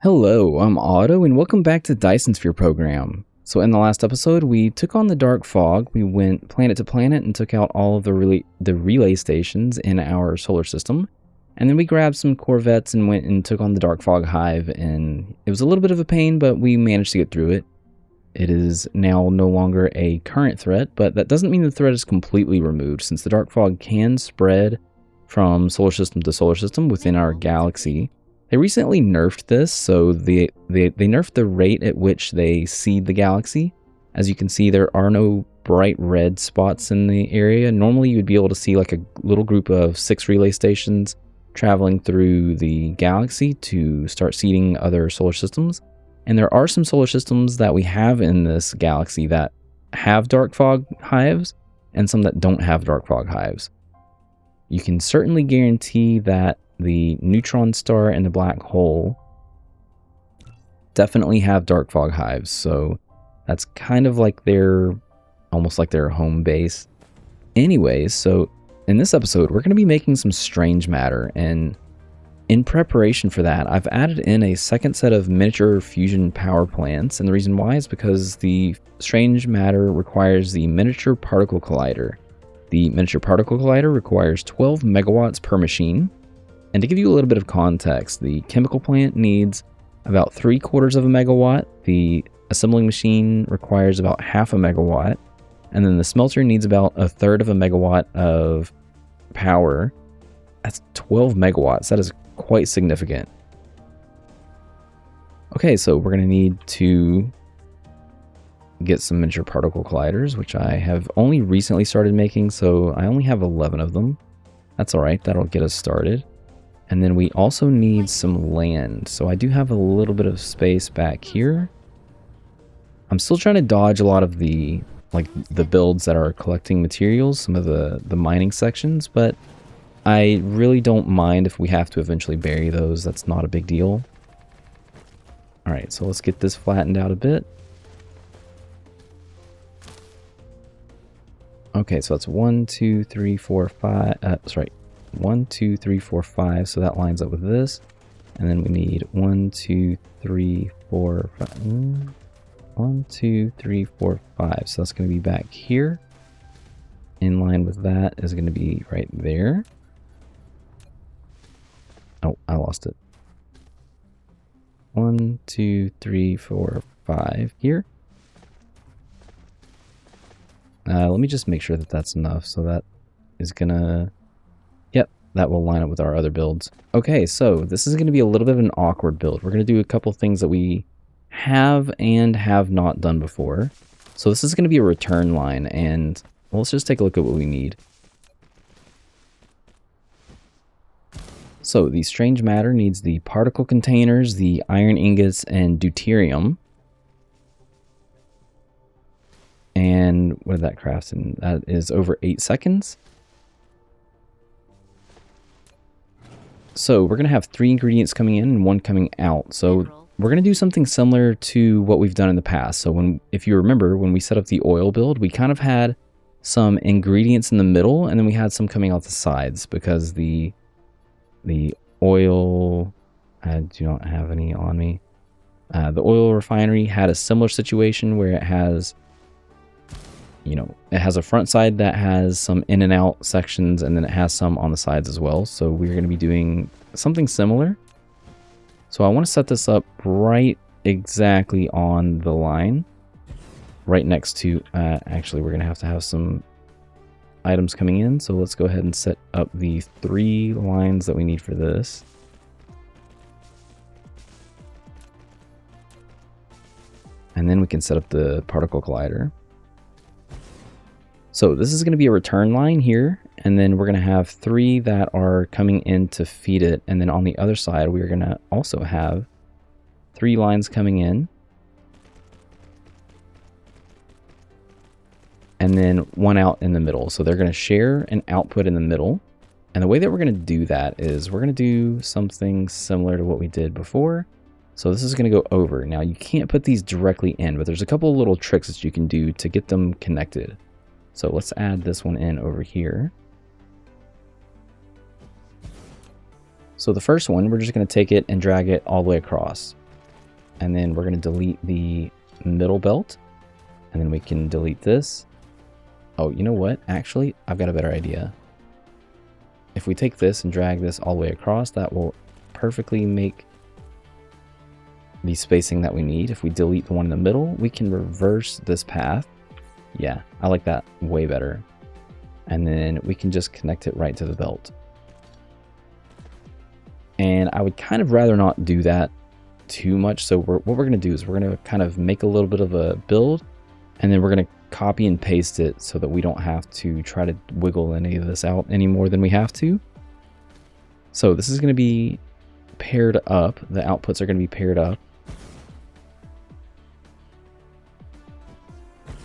Hello, I'm Otto, and welcome back to Dyson Sphere program. So in the last episode, we took on the dark fog. We went planet to planet and took out all of the relay stations in our solar system. And then we grabbed some corvettes and went and took on the dark fog hive. And it was a little bit of a pain, but we managed to get through it. It is now no longer a current threat, but that doesn't mean the threat is completely removed, since the dark fog can spread from solar system to solar system within our galaxy. They recently nerfed this, so they nerfed the rate at which they seed the galaxy. As you can see, there are no bright red spots in the area. Normally, you would be able to see like a little group of 6 relay stations traveling through the galaxy to start seeding other solar systems. And there are some solar systems that we have in this galaxy that have dark fog hives, and some that don't have dark fog hives. You can certainly guarantee that the neutron star and the black hole definitely have dark fog hives, so that's kind of like almost like their home base. Anyways, so in this episode, we're going to be making some strange matter, and in preparation for that, I've added in a second set of miniature fusion power plants, and the reason why is because the strange matter requires the miniature particle collider. The miniature particle collider requires 12 megawatts per machine. And to give you a little bit of context, the chemical plant needs about 3/4 of a megawatt, the assembling machine requires about half a megawatt, and then the smelter needs about 1/3 of a megawatt of power. That's 12 megawatts. That is quite significant. Okay, so we're going to need to get some miniature particle colliders, which I have only recently started making, so I only have 11 of them. That's alright, that'll get us started. And then we also need some land. So I do have a little bit of space back here. I'm still trying to dodge a lot of the builds that are collecting materials, some of the mining sections, but I really don't mind if we have to eventually bury those. That's not a big deal. Alright, so let's get this flattened out a bit. Okay, so that's 1, 2, 3, 4, 5. That's right. 1, 2, 3, 4, 5. So that lines up with this. And then we need 1, 2, 3, 4, 5. 1, 2, 3, 4, 5. So that's going to be back here. In line with that is going to be right there. Oh, I lost it. 1, 2, 3, 4, 5 here. Let me just make sure that that's enough. So that is going to... Yep, that will line up with our other builds. Okay, so this is going to be a little bit of an awkward build. We're going to do a couple things that we have and have not done before. So this is going to be a return line, and let's just take a look at what we need. So the strange matter needs the particle containers, the iron ingots, and deuterium. And what did that craft in? That is over 8 seconds. So we're going to have 3 ingredients coming in and 1 coming out. So we're going to do something similar to what we've done in the past. So if you remember, when we set up the oil build, we kind of had some ingredients in the middle, and then we had some coming out the sides, because the oil, I do not have any on me. The oil refinery had a similar situation where it has, it has a front side that has some in and out sections, and then it has some on the sides as well. So we're going to be doing something similar. So I want to set this up right exactly on the line, right next to, actually we're going to have some items coming in. So let's go ahead and set up the 3 lines that we need for this. And then we can set up the particle collider. So this is going to be a return line here, and then we're going to have 3 that are coming in to feed it, and then on the other side we're going to also have 3 lines coming in, and then 1 out in the middle. So they're going to share an output in the middle, and the way that we're going to do that is we're going to do something similar to what we did before. So this is going to go over. Now you can't put these directly in, but there's a couple of little tricks that you can do to get them connected. So let's add this one in over here. So the first one, we're just going to take it and drag it all the way across. And then we're going to delete the middle belt. And then we can delete this. Oh, you know what? Actually, I've got a better idea. If we take this and drag this all the way across, that will perfectly make the spacing that we need. If we delete the one in the middle, we can reverse this path. Yeah, I like that way better. And then we can just connect it right to the belt. And I would kind of rather not do that too much. So what we're going to do is we're going to kind of make a little bit of a build, and then we're going to copy and paste it so that we don't have to try to wiggle any of this out any more than we have to. So this is going to be paired up. The outputs are going to be paired up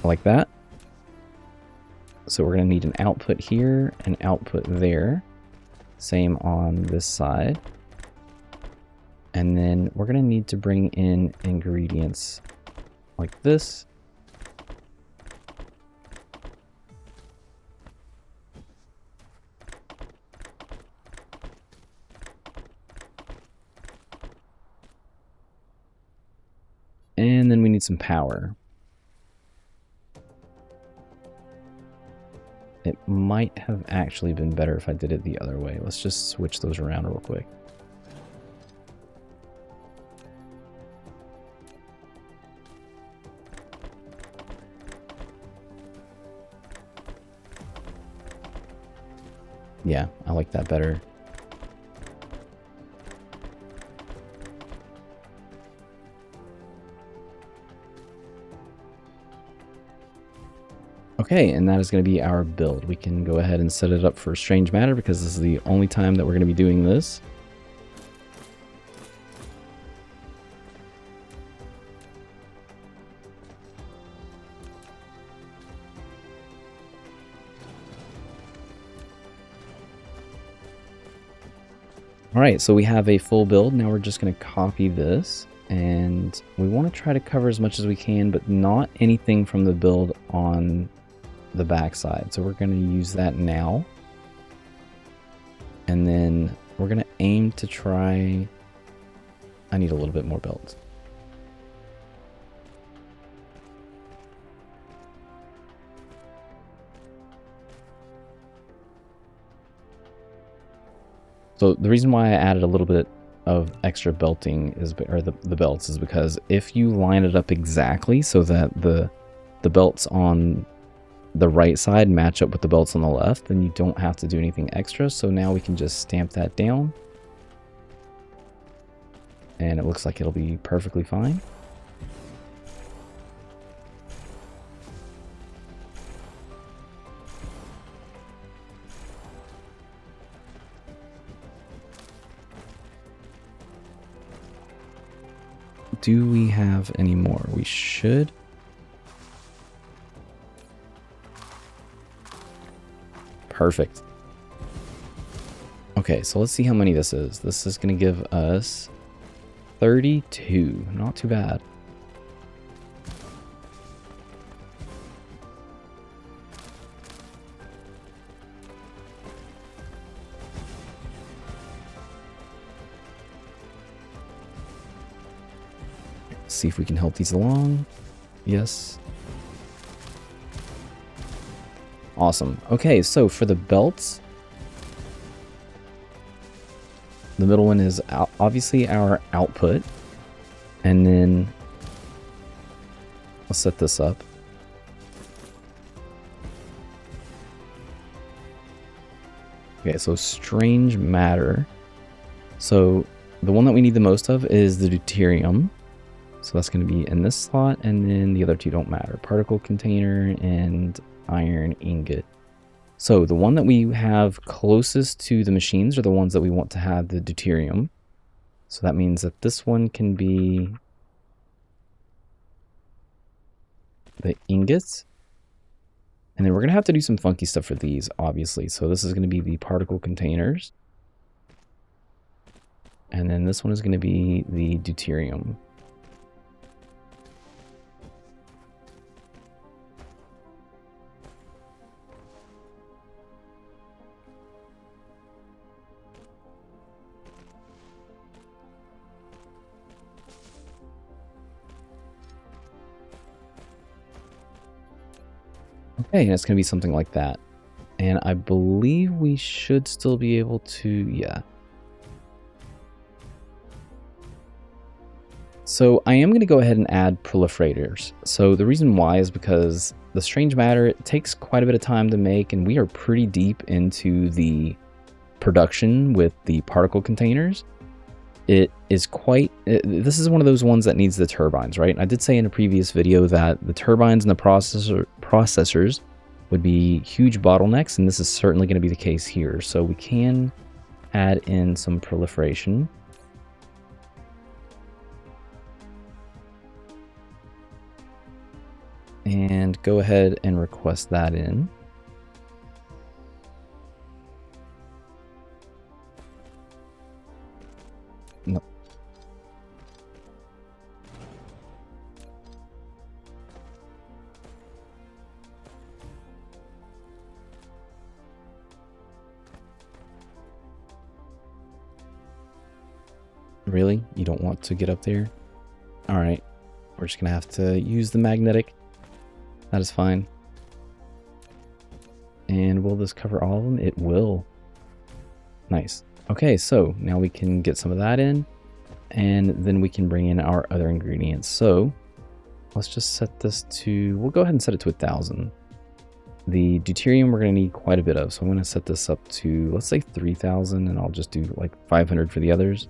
like that. So we're going to need an output here, an output there. Same on this side. And then we're going to need to bring in ingredients like this. And then we need some power. It might have actually been better if I did it the other way. Let's just switch those around real quick. Yeah, I like that better. Okay, and that is going to be our build. We can go ahead and set it up for strange matter because this is the only time that we're going to be doing this. All right, so we have a full build. Now we're just going to copy this, and we want to try to cover as much as we can, but not anything from the build on the back side. So we're going to use that now. And then we're going to aim to try... I need a little bit more belts. So the reason why I added a little bit of extra belting is, or the belts, is because if you line it up exactly so that the belts on the right side match up with the belts on the left, then you don't have to do anything extra. So now we can just stamp that down, and it looks like it'll be perfectly fine. Do we have any more? We should. Perfect. Okay, so let's see how many this is. This is going to give us 32. Not too bad. Let's see if we can help these along. Yes. Awesome. Okay, so for the belts, the middle one is obviously our output. And then let's set this up. Okay, so strange matter. So the one that we need the most of is the deuterium. So that's going to be in this slot, and then the other two don't matter. Particle container and iron ingot. So the one that we have closest to the machines are the ones that we want to have the deuterium. So that means that this one can be the ingots. And then we're going to have to do some funky stuff for these, obviously. So this is going to be the particle containers. And then this one is going to be the deuterium. Okay, and it's going to be something like that. And I believe we should still be able to, yeah. So I am going to go ahead and add proliferators. So the reason why is because the strange matter, it takes quite a bit of time to make, and we are pretty deep into the production with the particle containers. It is quite, this is one of those ones that needs the turbines, right? I did say in a previous video that the turbines and the processors would be huge bottlenecks, and this is certainly going to be the case here. So we can add in some proliferation. And go ahead and request that in. No. Really? You don't want to get up there? All right. We're just going to have to use the magnetic. That is fine. And will this cover all of them? It will. Nice. Okay, so now we can get some of that in, and then we can bring in our other ingredients. So let's just set this to, we'll go ahead and set it to 1,000. The deuterium we're going to need quite a bit of, so I'm going to set this up to, let's say 3,000, and I'll just do like 500 for the others.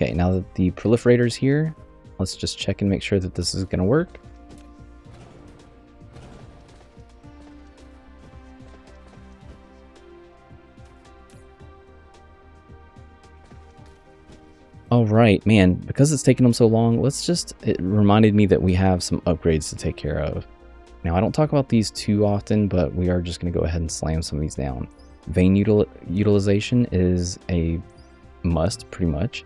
Okay, now that the proliferator's here, let's just check and make sure that this is going to work. All right, man, because it's taken them so long, it reminded me that we have some upgrades to take care of. Now, I don't talk about these too often, but we are just going to go ahead and slam some of these down. Vein utilization is a must, pretty much.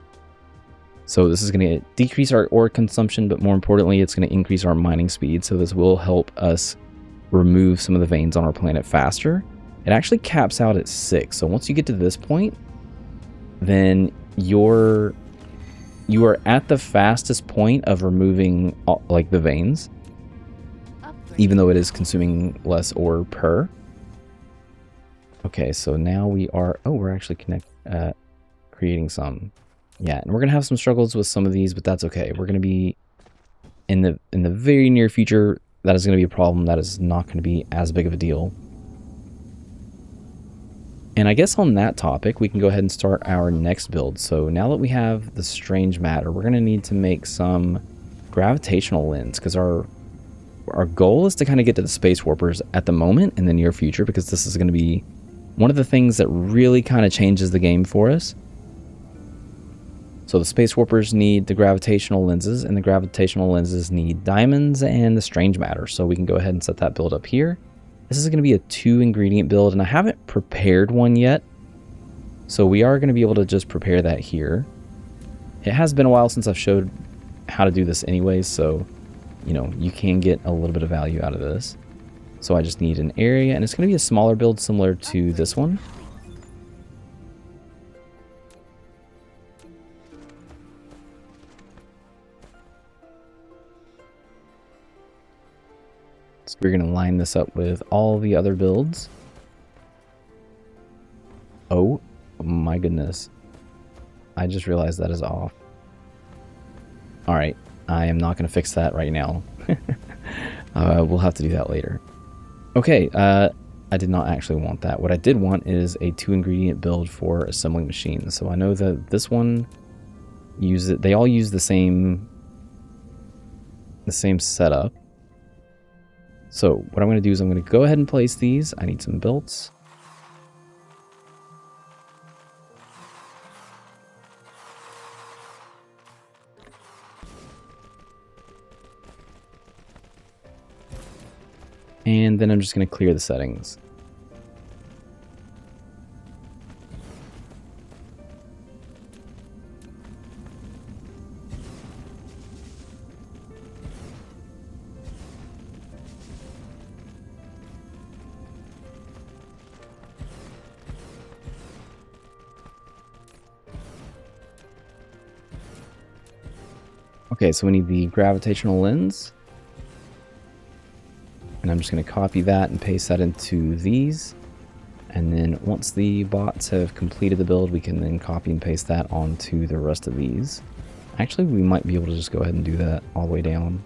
So this is going to decrease our ore consumption, but more importantly, it's going to increase our mining speed. So this will help us remove some of the veins on our planet faster. It actually caps out at 6. So once you get to this point, then you are at the fastest point of removing like the veins, even though it is consuming less ore per. Okay, so now we are, oh, we're actually creating some. Yeah, and we're going to have some struggles with some of these, but that's okay. We're going to be, in the very near future, that is going to be a problem. That is not going to be as big of a deal. And I guess on that topic, we can go ahead and start our next build. So now that we have the strange matter, we're going to need to make some gravitational lens, because our goal is to kind of get to the space warpers at the moment in the near future, because this is going to be one of the things that really kind of changes the game for us. So the space warpers need the gravitational lenses, and the gravitational lenses need diamonds and the strange matter. So we can go ahead and set that build up here. This is going to be a 2-ingredient build, and I haven't prepared one yet. So we are going to be able to just prepare that here. It has been a while since I've showed how to do this anyways, so, you know, you can get a little bit of value out of this. So I just need an area, and it's going to be a smaller build similar to this one. So we're going to line this up with all the other builds. Oh my goodness. I just realized that is off. Alright, I am not going to fix that right now. We'll have to do that later. Okay, I did not actually want that. What I did want is a 2-ingredient build for assembling machines. So I know that this one they all use the same setup. So what I'm going to do is I'm going to go ahead and place these. I need some belts. And then I'm just going to clear the settings. Okay, so we need the gravitational lens. And I'm just going to copy that and paste that into these. And then once the bots have completed the build, we can then copy and paste that onto the rest of these. Actually, we might be able to just go ahead and do that all the way down.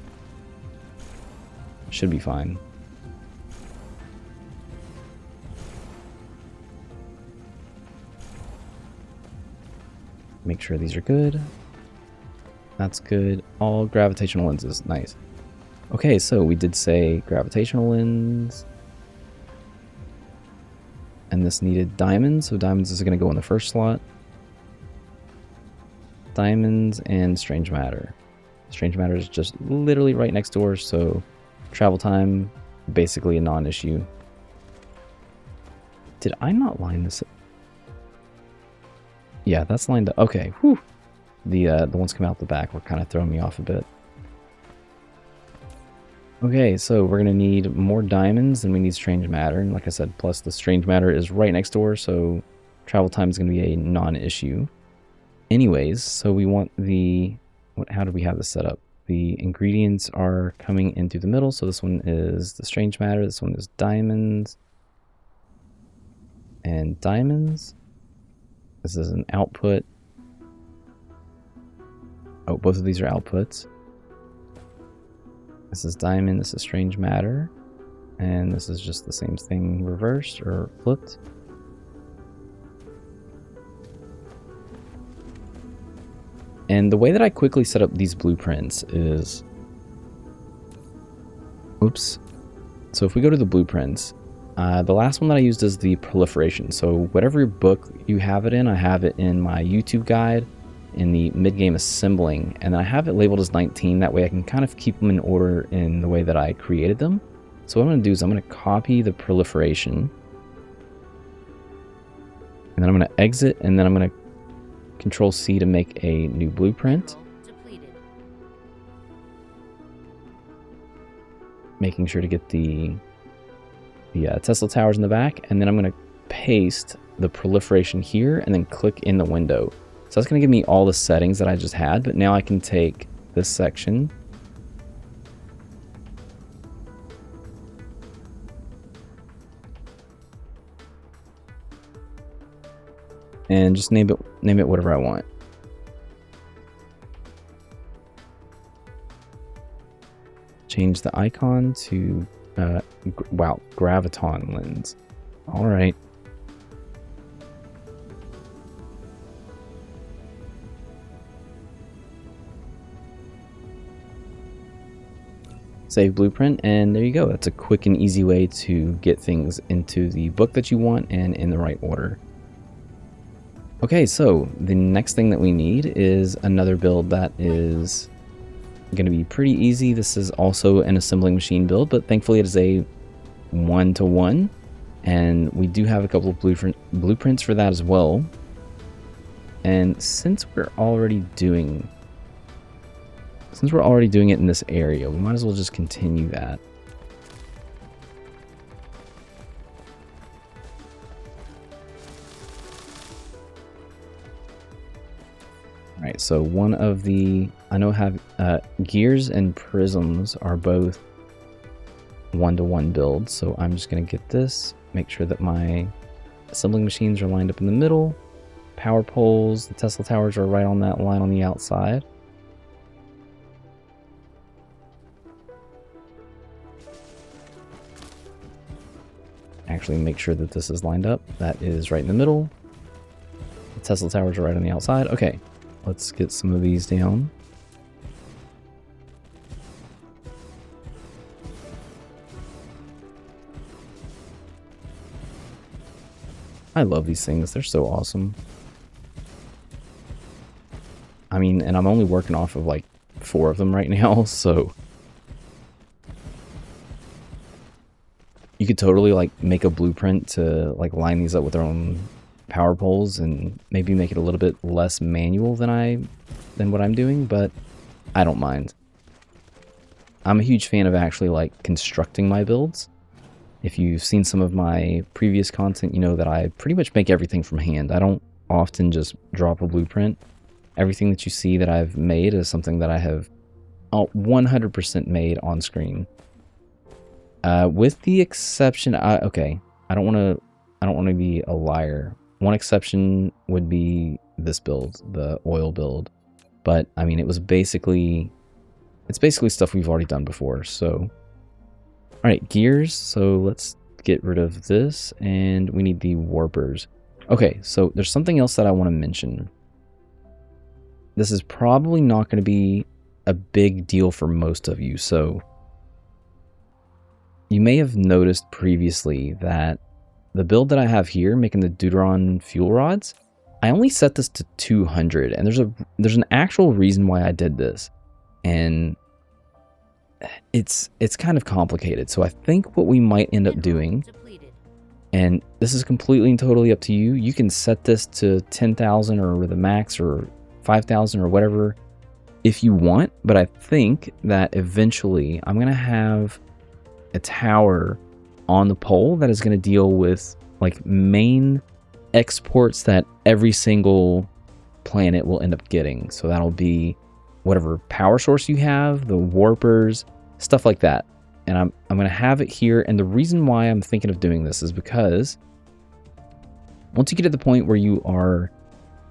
Should be fine. Make sure these are good. That's good. All gravitational lenses. Nice. Okay, so we did say gravitational lens. And this needed diamonds, so diamonds is going to go in the first slot. Diamonds and strange matter. Strange matter is just literally right next door, so travel time, basically a non-issue. Did I not line this up? Yeah, that's lined up. Okay, whew. The ones coming out the back were kind of throwing me off a bit. Okay, so we're going to need more diamonds than we need strange matter. And like I said, plus the strange matter is right next door, so travel time is going to be a non-issue. Anyways, so we want the... how do we have this set up? The ingredients are coming in through the middle, so this one is the strange matter, this one is diamonds. And diamonds. This is an output. Oh, both of these are outputs. This is diamond, this is strange matter, and this is just the same thing reversed or flipped. And the way that I quickly set up these blueprints is... oops. So if we go to the blueprints, the last one that I used is the proliferation. So whatever book you have it in, I have it in my YouTube guide, in the mid-game assembling, and I have it labeled as 19. That way I can kind of keep them in order in the way that I created them. So what I'm going to do is I'm going to copy the proliferation, and then I'm going to exit, and then I'm going to Control C to make a new blueprint. Making sure to get the Tesla towers in the back, and then I'm going to paste the proliferation here and then click in the window. So that's going to give me all the settings that I just had, but now I can take this section and just name it whatever I want. Change the icon to wow, Graviton Lens. All right. Save blueprint, and there you go. That's a quick and easy way to get things into the book that you want and in the right order. Okay, so the next thing that we need is another build that is going to be pretty easy. This is also an assembling machine build, but thankfully it is a 1-to-1, and we do have a couple of blueprints for that as well. And since we're already doing it in this area, we might as well just continue that. Alright, so one of the, I know have gears and prisms are both 1-to-1 builds, so I'm just going to get this, make sure that my assembling machines are lined up in the middle, power poles, the Tesla towers are right on that line on the outside. Actually make sure that this is lined up. That is right in the middle. The Tesla towers are right on the outside. Okay, let's get some of these down. I love these things. They're so awesome. I mean, and I'm only working off of like 4 of them right now, so you could totally like make a blueprint to like line these up with their own power poles and maybe make it a little bit less manual than what I'm doing, but I don't mind. I'm a huge fan of actually like constructing my builds. If you've seen some of my previous content, you know that I pretty much make everything from hand. I don't often just drop a blueprint. Everything that you see that I've made is something that I have 100% made on screen. With the exception, okay, I don't want to be a liar. One exception would be this build, the oil build. But I mean, it's basically stuff we've already done before. So, all right, gears. So let's get rid of this, and we need the warpers. Okay, so there's something else that I want to mention. This is probably not going to be a big deal for most of you. So you may have noticed previously that the build that I have here, making the deuterium fuel rods, I only set this to 200, and there's an actual reason why I did this, and it's kind of complicated. So I think what we might end up doing, and this is completely and totally up to you. You can set this to 10,000 or the max or 5,000 or whatever if you want, but I think that eventually I'm gonna have a tower on the pole that is going to deal with like main exports that every single planet will end up getting. So that'll be whatever power source you have, the warpers, stuff like that. And I'm going to have it here. And the reason why I'm thinking of doing this is because once you get to the point where you are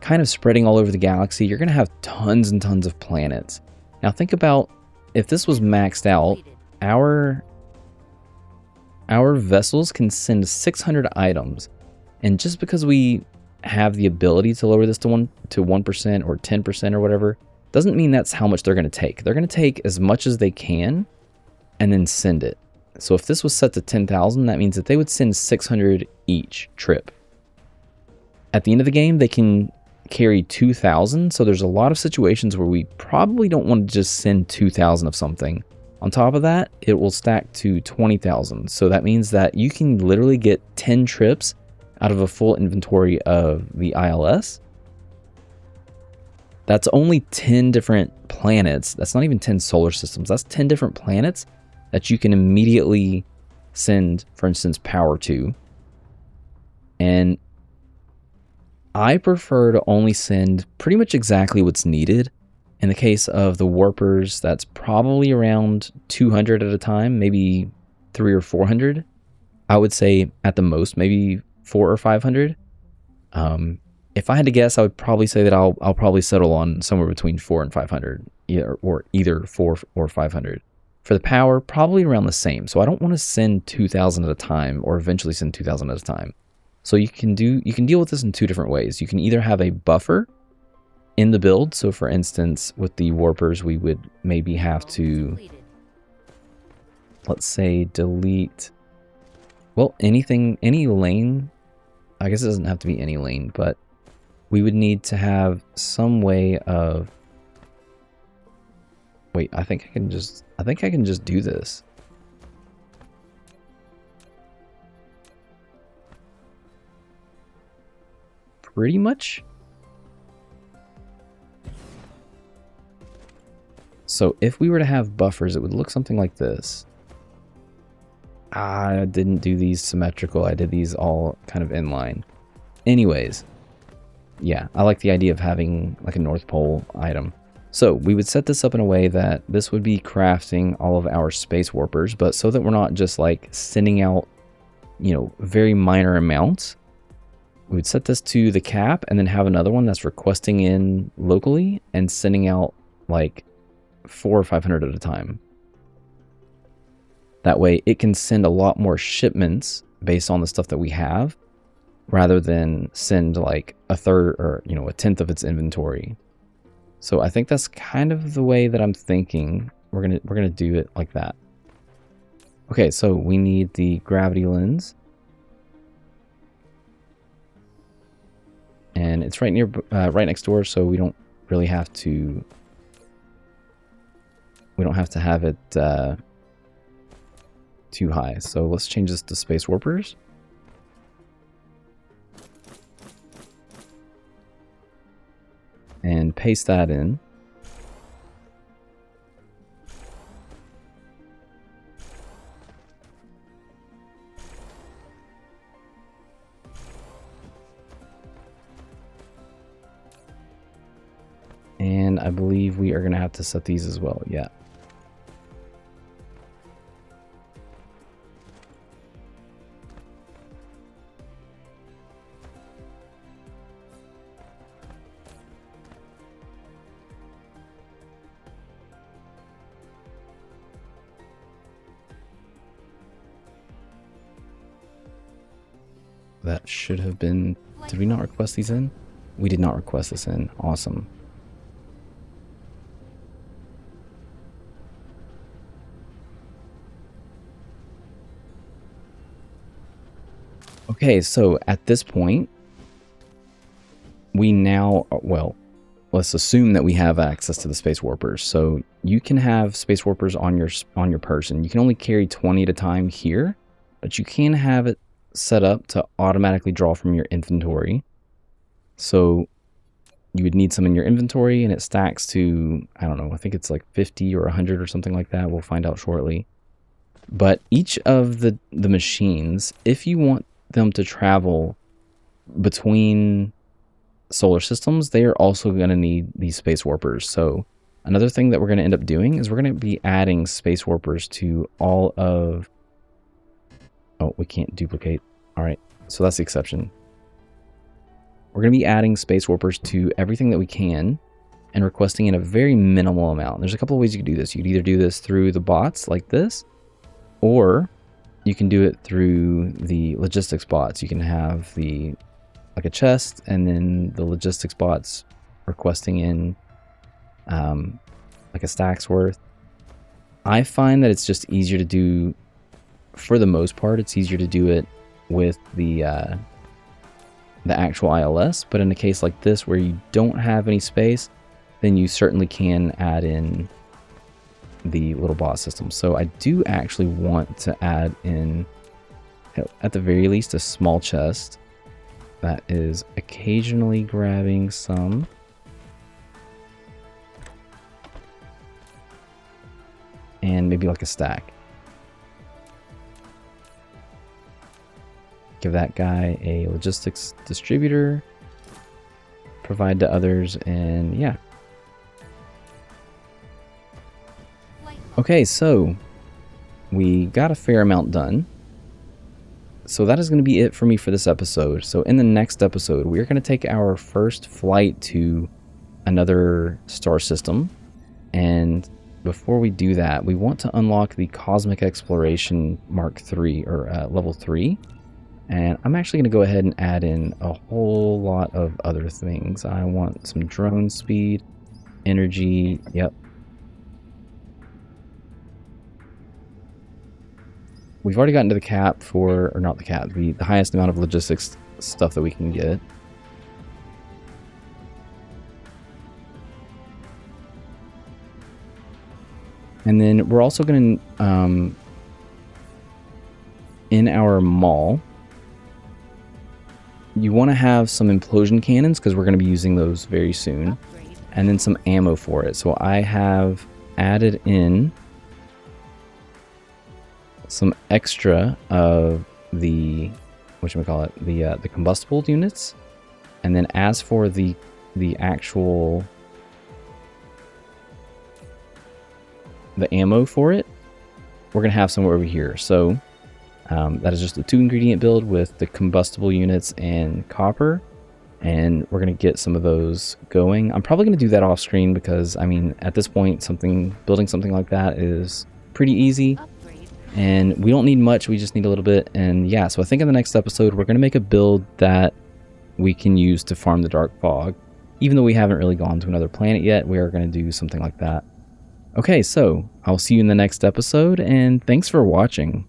kind of spreading all over the galaxy, you're going to have tons and tons of planets. Now think about if this was maxed out, our vessels can send 600 items, and just because we have the ability to lower this to 1% or 10% or whatever, doesn't mean that's how much they're going to take. They're going to take as much as they can and then send it. So if this was set to 10,000, that means that they would send 600 each trip. At the end of the game, they can carry 2,000, so there's a lot of situations where we probably don't want to just send 2,000 of something. On top of that, it will stack to 20,000. So that means that you can literally get 10 trips out of a full inventory of the ILS. That's only 10 different planets. That's not even 10 solar systems. That's 10 different planets that you can immediately send, for instance, power to. And I prefer to only send pretty much exactly what's needed. In the case of the warpers, that's probably around 200 at a time, maybe 300 or 400. I would say at the most, maybe 400 or 500. If I had to guess, I would probably say that I'll probably settle on somewhere between 400 and 500, either 400 or 500. For the power, probably around the same. So I don't want to send 2,000 at a time, or eventually send 2,000 at a time. So you can deal with this in two different ways. You can either have a buffer in the build. So for instance, with the warpers, we would maybe have to, let's say, delete, well, any lane. I guess it doesn't have to be any lane, but we would need to have some way of, wait, I think I can just do this. Pretty much. So if we were to have buffers, it would look something like this. I didn't do these symmetrical. I did these all kind of inline. Anyways, yeah, I like the idea of having like a North Pole item. So we would set this up in a way that this would be crafting all of our space warpers, but so that we're not just like sending out, very minor amounts. We would set this to the cap and then have another one that's requesting in locally and sending out like 400 or 500 at a time. That way it can send a lot more shipments based on the stuff that we have, rather than send like a third or a tenth of its inventory. So I think that's kind of the way that I'm thinking. We're gonna do it like that. Okay, so we need the gravity lens, and it's right next door, so we don't really have to. We don't have to have it too high. So let's change this to space warpers. And paste that in. And I believe we are going to have to set these as well. Yeah. That should have been... Did we not request these in? We did not request this in. Awesome. Okay, so at this point, we now... Well, let's assume that we have access to the space warpers. So you can have space warpers on your person. You can only carry 20 at a time here, but you can have it set up to automatically draw from your inventory. So you would need some in your inventory, and it stacks to, I don't know, I think it's like 50 or 100 or something like that. We'll find out shortly. But each of the machines, if you want them to travel between solar systems, they are also going to need these space warpers. So another thing that we're going to end up doing is we're going to be adding space warpers to all of... Oh, we can't duplicate. All right, so that's the exception. We're going to be adding space warpers to everything that we can and requesting in a very minimal amount. There's a couple of ways you can do this. You could either do this through the bots like this, or you can do it through the logistics bots. You can have the like a chest, and then the logistics bots requesting in like a stack's worth. I find that it's just easier to do, for the most part, it's easier to do it with the actual ILS, but in a case like this where you don't have any space, then you certainly can add in the little bot system. So I do actually want to add in, at the very least, a small chest that is occasionally grabbing some. And maybe like a stack. Give that guy a logistics distributor, provide to others, and yeah. Okay, so we got a fair amount done. So that is going to be it for me for this episode. So in the next episode, we're going to take our first flight to another star system. And before we do that, we want to unlock the Cosmic Exploration Mark III, or level 3. And I'm actually going to go ahead and add in a whole lot of other things. I want some drone speed, energy, yep. We've already gotten to the cap for, or not the cap, the highest amount of logistics stuff that we can get. And then we're also going to, in our mall, you want to have some implosion cannons because we're going to be using those very soon. And then some ammo for it. So I have added in some extra of the, whatchamacallit, the combustible units. And then as for the actual, the ammo for it, we're going to have some over here. So that is just a 2-ingredient build with the combustible units and copper. And we're going to get some of those going. I'm probably going to do that off screen because, I mean, at this point, building something like that is pretty easy. And we don't need much, we just need a little bit. And yeah, so I think in the next episode, we're going to make a build that we can use to farm the dark fog. Even though we haven't really gone to another planet yet, we are going to do something like that. Okay, so I'll see you in the next episode, and thanks for watching.